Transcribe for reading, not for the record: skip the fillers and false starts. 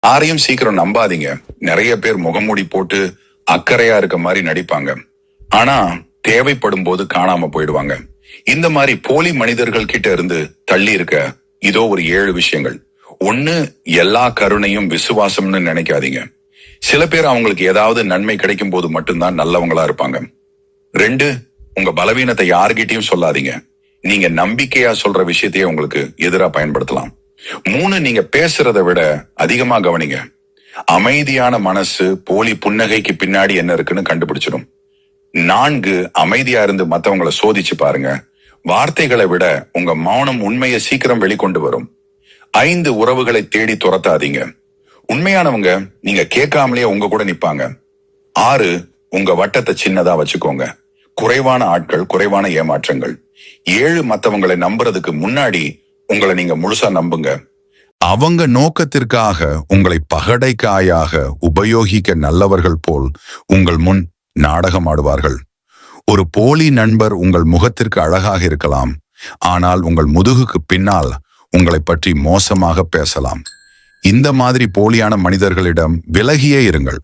யாரையும் சீக்கிரம் நம்பாதீங்க. நிறைய பேர் முகமூடி போட்டு அக்கறையா இருக்க மாதிரி நடிப்பாங்க. ஆனா தேவைப்படும் போது காணாம போயிடுவாங்க. இந்த மாதிரி போலி மனிதர்கள் கிட்ட இருந்து தள்ளி இருக்க இதோ ஒரு 7 விஷயங்கள். ஒண்ணு, எல்லா கருணையும் விசுவாசம்னு நினைக்காதீங்க. சில பேர் அவங்களுக்கு ஏதாவது நன்மை கிடைக்கும் போது மட்டும்தான் நல்லவங்களா இருப்பாங்க. 2, உங்க பலவீனத்தை யார்கிட்டயும் சொல்லாதீங்க. நீங்க நம்பிக்கையா சொல்ற விஷயத்தையே உங்களுக்கு எதிரா பயன்படுத்தலாம். 3, நீங்க பேசுறதை விட அதிகமா கவனிங்க. அமைதியான மனசு போலி புன்னகைக்கு பின்னாடி என்ன இருக்குன்னு கண்டுபிடிச்சிடும். 4, அமைதியா இருந்து மத்தவங்களை சோதிச்சு பாருங்க. வார்த்தைகளை விட உங்க மௌனம் உண்மையை சீக்கிரம் வெளிக்கொண்டு வரும். 5, உறவுகளை தேடி துரத்தாதீங்க. உண்மையானவங்க நீங்க கேட்காமலேயே உங்க கூட நிப்பாங்க. 6, உங்க வட்டத்தை சின்னதா வச்சுக்கோங்க. குறைவான ஆட்கள், குறைவான ஏமாற்றங்கள். 7, மத்தவங்களை நம்புறதுக்கு முன்னாடி உங்களை நீங்க முழுசா நம்புங்க. அவங்க நோக்கத்திற்காக உங்களை பகடைக்காயாக உபயோகிக்க நல்லவர்கள் போல் உங்கள் முன் நாடகம் ஆடுவார்கள். ஒரு போலி நண்பர் உங்கள் முகத்திற்கு அழகாக இருக்கலாம், ஆனால் உங்கள் முதுகுக்கு பின்னால் உங்களை பற்றி மோசமாக பேசலாம். இந்த மாதிரி போலியான மனிதர்களிடம் விலகியே இருங்கள்.